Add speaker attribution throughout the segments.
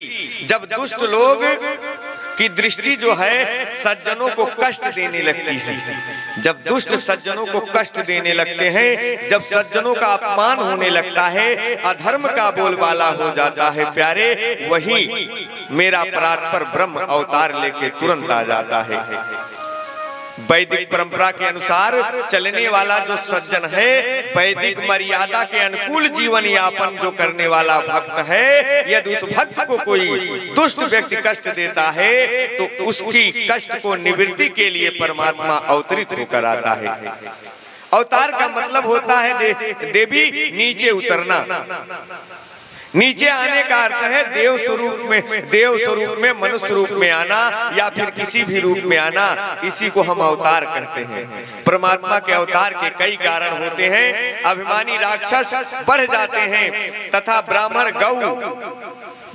Speaker 1: जब दुष्ट लोग की दृष्टि जो है सज्जनों को कष्ट देने लगती है, जब दुष्ट सज्जनों को कष्ट देने लगते हैं, जब सज्जनों का अपमान होने लगता है, अधर्म का बोलबाला हो जाता है प्यारे, वही मेरा परात्पर ब्रह्म अवतार लेके तुरंत आ जाता है। वैदिक परंपरा के अनुसार चलने वाला जो सज्जन है, वैदिक मर्यादा के अनुकूल जीवन यापन जो करने वाला भक्त है, यदि उस भक्त को कोई दुष्ट व्यक्ति कष्ट देता है तो उसकी कष्ट को निवृत्ति के लिए परमात्मा अवतरित होकर आता है। अवतार का मतलब होता है देवी नीचे उतरना। नीचे आने का अर्थ है देव स्वरूप में मनुष्य रूप में आना या फिर किसी भी रूप में आना, इसी को हम अवतार कहते हैं। परमात्मा के अवतार के कई कारण होते हैं। अभिमानी राक्षस बढ़ जाते हैं तथा ब्राह्मण, गौ,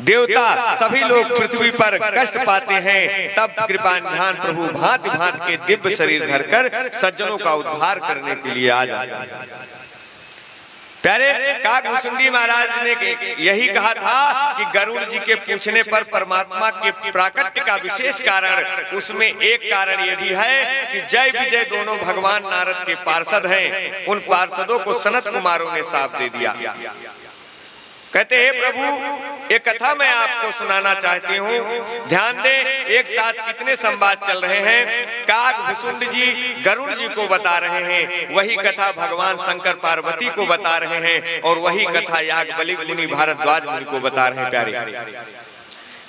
Speaker 1: देवता सभी लोग पृथ्वी पर कष्ट पाते हैं। तब कृपा निधान प्रभु भांति भांति के दिव्य शरीर धरकर सज्जनों का उद्धार करने के लिए आ जाते हैं। प्यारे काकभुसुंडी महाराज ने यही कहा था कि गरुड़ जी के पूछने पर परमात्मा के प्राकट्य का विशेष कारण, उसमें एक कारण ये भी है कि जय विजय दोनों भगवान नारद के पार्षद हैं। उन पार्षदों को सनत कुमारों ने साफ दे दिया। कहते हैं प्रभु एक कथा मैं आपको सुनाना चाहती हूँ, ध्यान दें। एक साथ कितने संवाद चल रहे हैं। काकभुसुंड जी गरुड़ जी को बता रहे हैं, वही कथा भगवान शंकर पार्वती को बता रहे हैं, और वही कथा याज्ञवल्क्य मुनि भारद्वाज मुनि को बता रहे हैं। प्यारे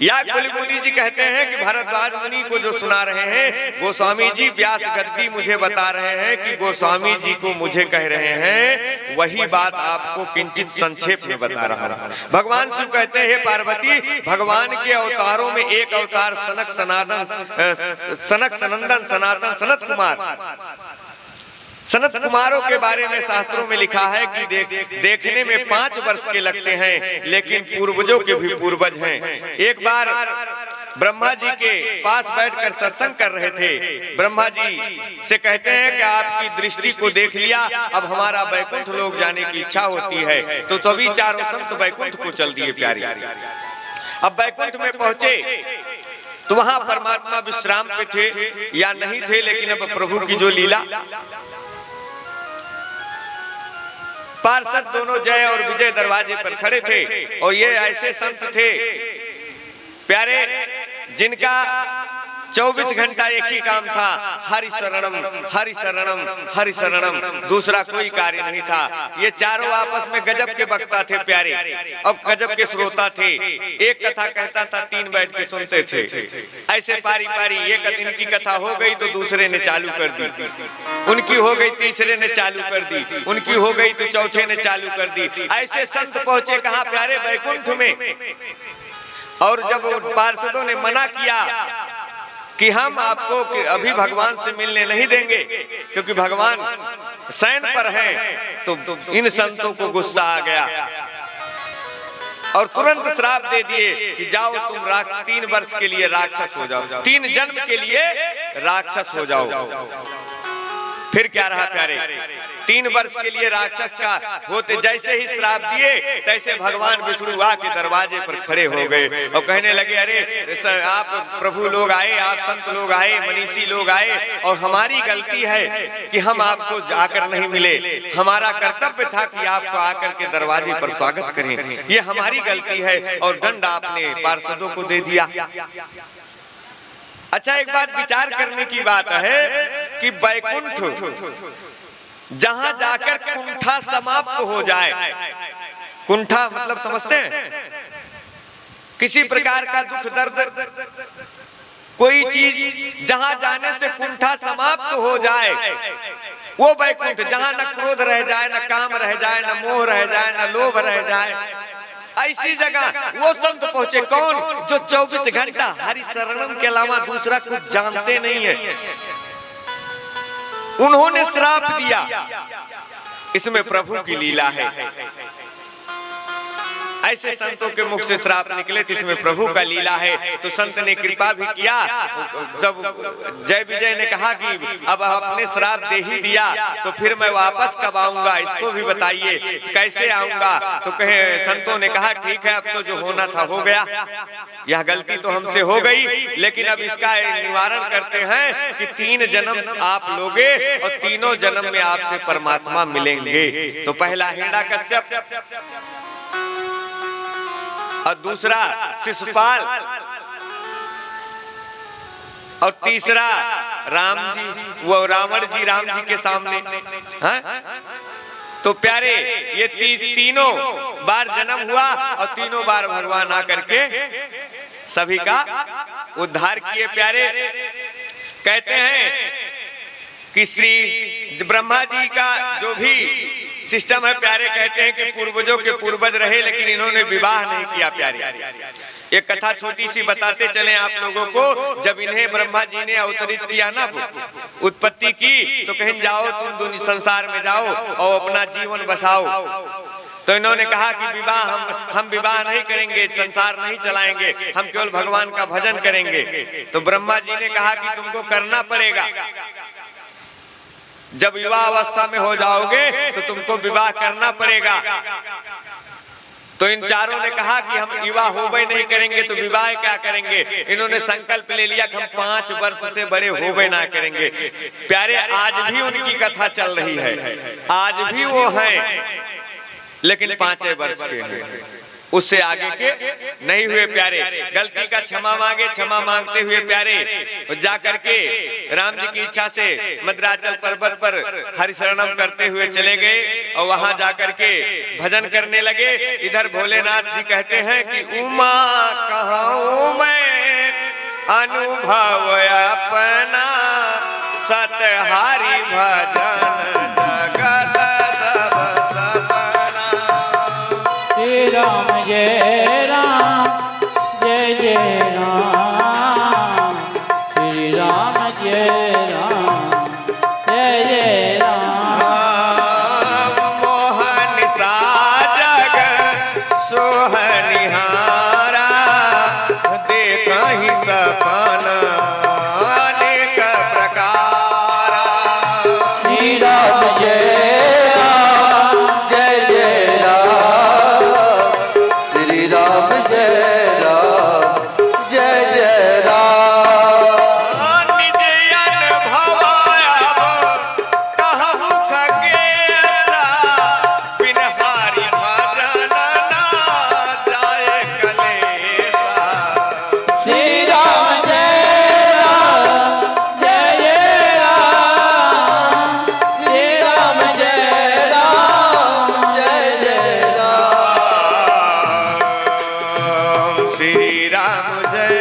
Speaker 1: याज्ञवल्क्य मुनि जी कहते हैं कि भारद्वाज मुनि को जो सुना रहे हैं, गोस्वामी जी व्यास गद्दी मुझे बता रहे हैं कि गोस्वामी जी को मुझे कह रहे हैं, वही बात आपको किंचित संक्षेप में बता रहा हूं। भगवान शिव कहते हैं पार्वती, भगवान के अवतारों में एक अवतार सनक सनंदन सनातन सनत कुमार, सनत कुमारों के बारे में शास्त्रों में लिखा है कि देखने में 5 वर्ष के लगते हैं, लेकिन पूर्वजों के भी पूर्वज हैं। एक बार ब्रह्मा जी के पास बैठकर सत्संग कर रहे थे। ब्रह्मा जी से कहते हैं कि आपकी दृष्टि को देख लिया, अब हमारा वैकुंठ लोक जाने की इच्छा होती है। तो तभी चारों संत वैकुंठ को चल दिए प्यारी। अब वैकुंठ में पहुंचे तो वहां परमात्मा विश्राम पे थे या नहीं थे, लेकिन अब प्रभु की जो लीला, पार्षद दोनों जय और विजय दरवाजे पर खड़े थे, और ये ऐसे संत थे प्यारे जिनका 24 घंटा एक ही काम था, हरि शरणम हरि शरणम हरि शरणम, दूसरा कोई कार्य नहीं था। ये चारों आपस में गजब के वक्ता थे प्यारे, और गजब के श्रोता थे। एक कथा कहता था, 3 बैठ के सुनते थे। ऐसे पारी पारी एक दिन की कथा हो गई तो दूसरे ने चालू कर दी, उनकी हो गई तीसरे ने चालू कर दी, उनकी हो गई तो चौथे ने चालू कर दी। ऐसे संत पहुंचे कहाँ प्यारे, वैकुंठ में। और जब पार्षदों ने मना किया कि हम आपको अभी भगवान से मिलने नहीं देंगे क्योंकि भगवान शयन पर हैं, तो इन संतों को गुस्सा आ गया और तुरंत श्राप दे दिए कि जाओ तुम 3 वर्ष के लिए राक्षस हो जाओ, 3 जन्म के लिए राक्षस हो जाओ। फिर क्या रहा प्यारे, 3 वर्ष के लिए राक्षस का होते जैसे ही श्राप दिए, तैसे भगवान विष्णु आके दरवाजे पर खड़े हो गए और कहने लगे, अरे आप प्रभु लोग आए, आप संत लोग आए, मनीषी लोग आए, और हमारी गलती है कि हम आपको आकर नहीं मिले। हमारा कर्तव्य था कि आपको आकर के दरवाजे पर स्वागत करें, ये हमारी गलती है, और दंड आपने पार्षदों को दे दिया। अच्छा, एक बात विचार करने की बात है कि वैकुंठ जहां जाकर कुंठा समाप्त हो जाए, कुंठा मतलब समझते हैं, किसी प्रकार का दुख दर्द, कोई चीज जहां जाने से कुंठा समाप्त हो जाए, वो वैकुंठ। जहां न क्रोध रह जाए, न काम रह जाए, न मोह रह जाए, न लोभ रह जाए, ऐसी जगह वो संत पहुंचे। कौन? जो 24 घंटा हरि शरणम के अलावा दूसरा कुछ जानते नहीं है। उन्होंने श्राप दिया, इसमें प्रभु की लीला है। ऐसे संतों के मुख से श्राप निकले तो इसमें प्रभु का लीला है। तो संत ने कृपा भी किया। जब जय विजय ने कहा कि अब आपने श्राप दे ही दिया तो फिर मैं वापस कब आऊंगा, इसको भी बताइए, कैसे आऊंगा। तो कहे संतों ने कहा ठीक है, अब तो जो होना था हो गया, यह गलती तो हमसे हो गई, लेकिन अब इसका निवारण करते हैं कि 3 जन्म आप लोगे और तीनों जन्म में आपसे परमात्मा मिलेंगे। तो पहला हिरण्यकश्यप और दूसरा शिशुपाल और तीसरा राम जी, वो रावण जी राम जी के सामने। हाँ? तो प्यारे ये तीनों बार जन्म हुआ और तीनों बार भगवान आकर के सभी का उद्धार किए। प्यारे कहते हैं कि श्री ब्रह्मा जी का जो भी सिस्टम है, प्यारे कहते हैं कि पूर्वजों के पूर्वज रहे लेकिन इन्होंने विवाह नहीं किया। प्यारे एक कथा छोटी सी बताते चले आप लोगों को। जब इन्हें ब्रह्मा जी ने अवतरित किया ना, उत्पत्ति की, तो कहीं जाओ तुम संसार में जाओ और अपना जीवन बसाओ। तो इन्होंने कहा कि विवाह हम विवाह नहीं करेंगे, संसार नहीं चलाएंगे, हम केवल भगवान का भजन करेंगे। तो ब्रह्मा जी ने कहा कि तुमको करना पड़ेगा, जब विवाह अवस्था में हो जाओगे तो तुमको विवाह करना पड़ेगा। तो इन चारों ने कहा कि हम विवाह होवे नहीं करेंगे तो विवाह क्या करेंगे। इन्होंने संकल्प ले लिया कि हम 5 वर्ष से बड़े होवे ना करेंगे। प्यारे आज भी उनकी कथा चल रही है, आज भी वो हैं, लेकिन 5 वर्ष के हैं, उससे आगे के नहीं हुए। प्यारे गलती का क्षमा मांगे, क्षमा मांगते हुए प्यारे जाकर के राम जी की इच्छा से मद्राचल पर्वत पर हरिशरणम करते हुए चले गए और वहां जाकर के भजन करने लगे। इधर भोलेनाथ जी कहते हैं कि उमा कहूं मैं अनुभव अपना, सतहारी भजन जगत
Speaker 2: राम जय राम जय जय राम, श्री राम जय राम जय जय राम।
Speaker 1: मोहन सा जग सोहनिहारा, देखा ही सपन अनेक प्रकारा।
Speaker 2: श्री राम जय राम जय जय राम, श्री राम जय राम जय जय राम।
Speaker 1: निज अनुभव अब कहूँ खगेरा, बिन हारि भजन ना जाए कलेसा।
Speaker 2: श्री राम जय राम जय जय राम, श्री राम जय राम जय जय राम।
Speaker 1: श्री राम जय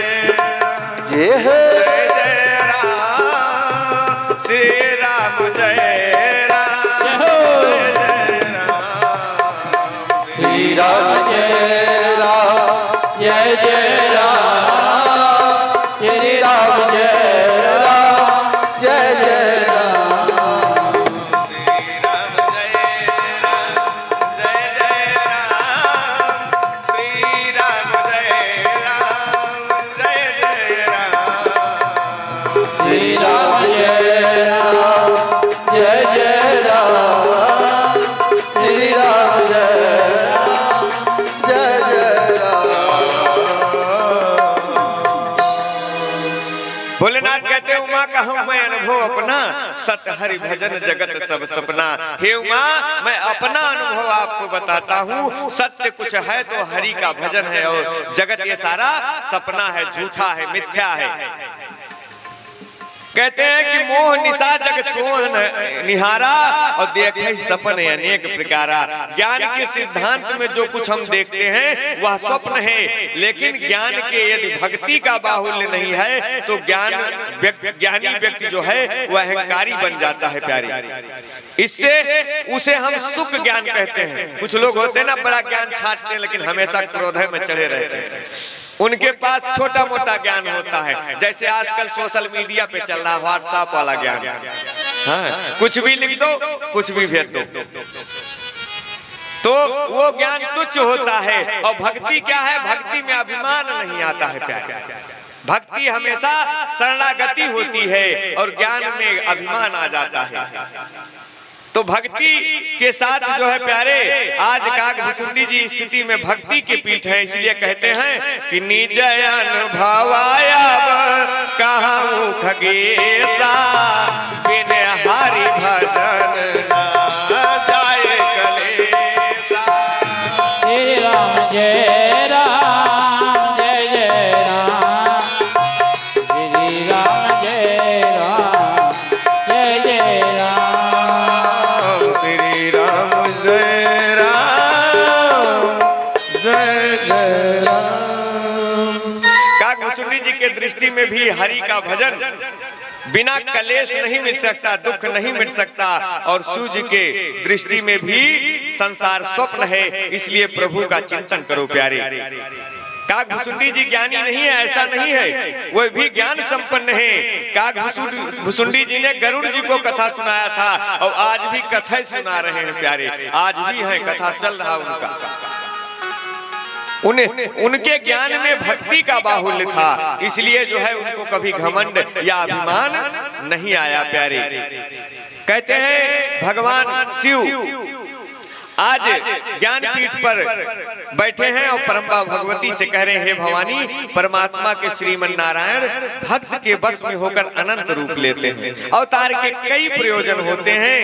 Speaker 2: जय हो
Speaker 1: जय जय राम, श्री राम जय राम जय जय राम।
Speaker 2: श्री राम जय राम जय जय राम, श्री राम जय राम जय जय राम।
Speaker 1: श्री राम जय राम जय जय राम, श्री राम जय राम जय जय राम।
Speaker 2: श्री राम जय राम जय जय राम, श्री राम जय राम जय जय राम।
Speaker 1: भोलेनाथ कहते उमा कहूँ मैं अनुभव अपना, सत हरि भजन जगत सब सपना। हे उमा, मैं अपना अनुभव आपको बताता हूँ, सत्य कुछ है तो हरि का भजन है और जगत ये सारा सपना है, झूठा है, मिथ्या है। कहते हैं कि मोह निशा जग सोहन निहारा और देखे सपन अनेक प्रकारा। ज्ञान के सिद्धांत में जो कुछ हम देखते हैं वह स्वप्न है, लेकिन ज्ञान के यदि भक्ति का बाहुल्य नहीं है तो ज्ञानी व्यक्ति जो है वह अहंकारी बन जाता है। प्यारे इससे उसे हम सुख ज्ञान कहते हैं। कुछ लोग होते हैं ना बड़ा ज्ञान छाटते हैं लेकिन हमेशा क्रोध में चढ़े रहते हैं। उनके पास छोटा मोटा ज्ञान होता है, जैसे आजकल सोशल मीडिया पे चल रहा व्हाट्सएप वाला ज्ञान। हाँ, कुछ भी लिख दो, कुछ भी भेज दो। तो वो ज्ञान तुच्छ होता है। और भक्ति क्या है? भक्ति में अभिमान नहीं आता है प्यारे। भक्ति हमेशा शरणागति होती है और ज्ञान में अभिमान आ जाता है। तो भक्ति के साथ जो है प्यारे, आज काकभुसुंडी जी स्थिति में भक्ति के पीठ है, इसलिए कहते हैं कि निज अनुभवाया कहूँ खगेसा, बिन हरि भजन न जाए कलेसा।
Speaker 2: श्री राम जय राम जय जय राम, श्री राम जय राम जय जय राम,
Speaker 1: श्री राम जय राम जय जय राम। काकभुसुंडी जी के दृष्टि में भी हरि का भजन बिना कलेश नहीं मिल सकता, दुख नहीं मिल सकता। और सूर्य के दृष्टि में भी संसार स्वप्न है, इसलिए प्रभु का चिंतन करो प्यारे। काकभुसुंडी जी ज्ञानी नहीं है, ऐसा नहीं है, वो भी ज्ञान संपन्न है। काकभुसुंडी जी ने गरुड़ जी को कथा सुनाया था और आज भी कथा सुना रहे हैं प्यारे, आज भी है, कथा चल रहा उनका। उनके ज्ञान में भक्ति का बाहुल्य था, इसलिए जो है उनको कभी घमंड या अभिमान नहीं आया प्यारे। कहते हैं भगवान शिव आज ज्ञानपीठ पर बैठे हैं और परंपा भगवती से कह रहे हैं, हे भवानी, परमात्मा के श्रीमन नारायण भक्त के बस में होकर अनंत रूप लेते हैं। अवतार के कई प्रयोजन होते हैं।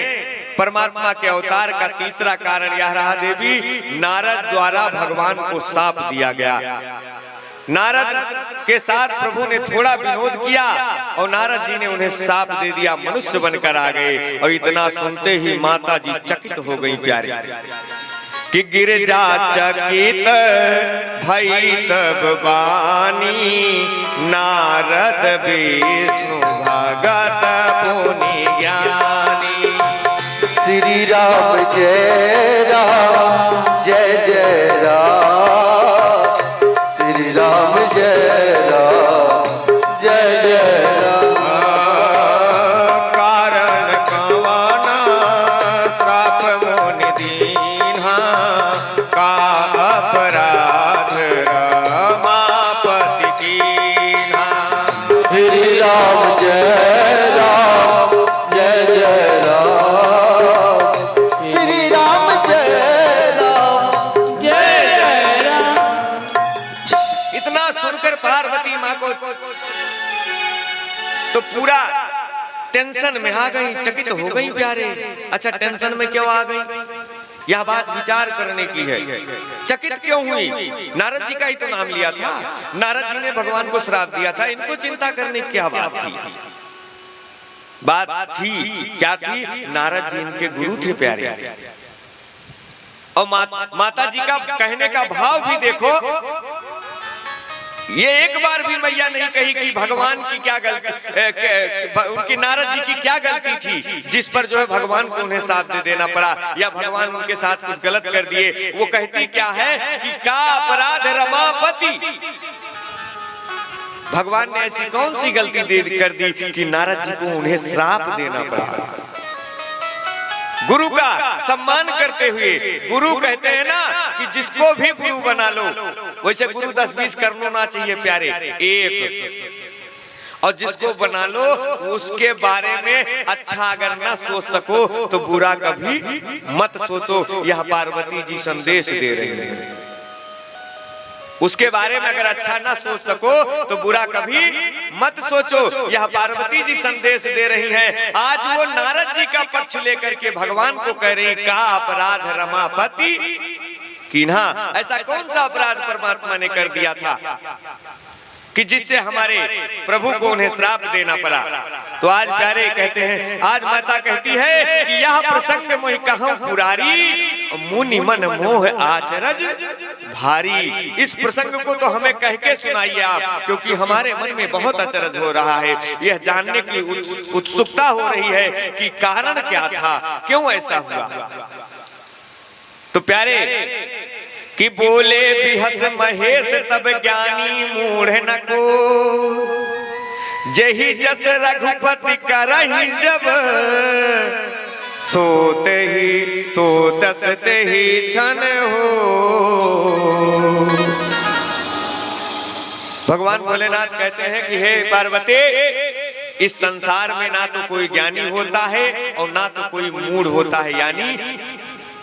Speaker 1: परमात्मा के अवतार का तीसरा कारण यह रहा देवी, नारद द्वारा भगवान को शाप दिया गया। नारद के साथ प्रभु ने थोड़ा विनोद किया और नारद जी ने उन्हें शाप दे दिया, मनुष्य बनकर आ गए। और इतना सुनते ही माता जी चकित हो गई प्यारे, कि गिरजा चकित भई तब बानी, नारद विष्णु भगत पुनि ज्ञानी।
Speaker 2: श्री राम जय राम जय जय राम, श्री राम जय राम जय जय राम।
Speaker 1: कारण कवना श्राप मुनि दीन्हा, का अपराध रमापति कीन्हा।
Speaker 2: श्री राम जय राम जय जय राम, श्री राम जय राम जय जय राम।
Speaker 1: इतना सुनकर पार्वती माँ को तो पूरा टेंशन में आ गई, चकित हो गई प्यारे। अच्छा, टेंशन में क्यों आ गई? यह बात विचार करने की है। चकित क्यों हुई? नारद जी का ही तो नाम लिया था, नारद जी ने भगवान को श्राप दिया था, इनको चिंता करने की क्या बात थी? बात थी क्या थी? नारद जी इनके गुरु थे प्यारे। और माता जी का कहने का भाव भी देखो, ये एक बार भी मैया नहीं कही कि भगवान की क्या गलती, उनकी नारद जी की क्या गलती थी जिस पर जो है भगवान को उन्हें साथ दे देना पड़ा, या भगवान उनके साथ कुछ गलत कर दिए। वो कहती क्या है कि का अपराध रमापति, भगवान ने ऐसी कौन सी गलती कर दी कि नारद जी को उन्हें श्राप देना पड़ा। गुरु का सम्मान करते हुए, गुरु कहते हैं ना कि जिसको भी गुरु बना लो, वैसे गुरु 10-20 करना ना चाहिए प्यारे, एक। और जिसको बना लो उसके बारे में अच्छा अगर ना सोच सको तो बुरा कभी मत सोचो। यह पार्वती जी संदेश दे रहे हैं, उसके बारे में अगर अच्छा ना सोच सको तो बुरा कभी मत सोचो। यह पार्वती जी संदेश दे रही हैं। आज वो नारद जी का पक्ष लेकर के भगवान को कह रही, का अपराध रमापति कीन्हा। ऐसा कौन सा अपराध परमात्मा ने कर दिया था कि जिससे हमारे प्रभु को उन्हें श्राप देना पड़ा? तो आज प्यारे कहते हैं, आज माता कहती है कि यह प्रसंग मोहि कहूं पुरारी, मुनि मन मोह आचरज भारी। इस प्रसंग को तो हमें कह के सुनाइए आप, क्योंकि हमारे मन में बहुत अचरज हो रहा है। यह जानने की उत्सुकता हो रही है कि कारण क्या था, क्यों ऐसा हुआ। तो प्यारे कि बोले बिहस महेश तब ज्ञानी मूढ़ न को, जही जस रघुपति करहि जब सोते ही तो दसते ही क्षण हो। भगवान भोलेनाथ कहते हैं कि हे पार्वती, इस संसार में ना तो कोई ज्ञानी होता है और ना तो कोई मूढ़ होता है, यानी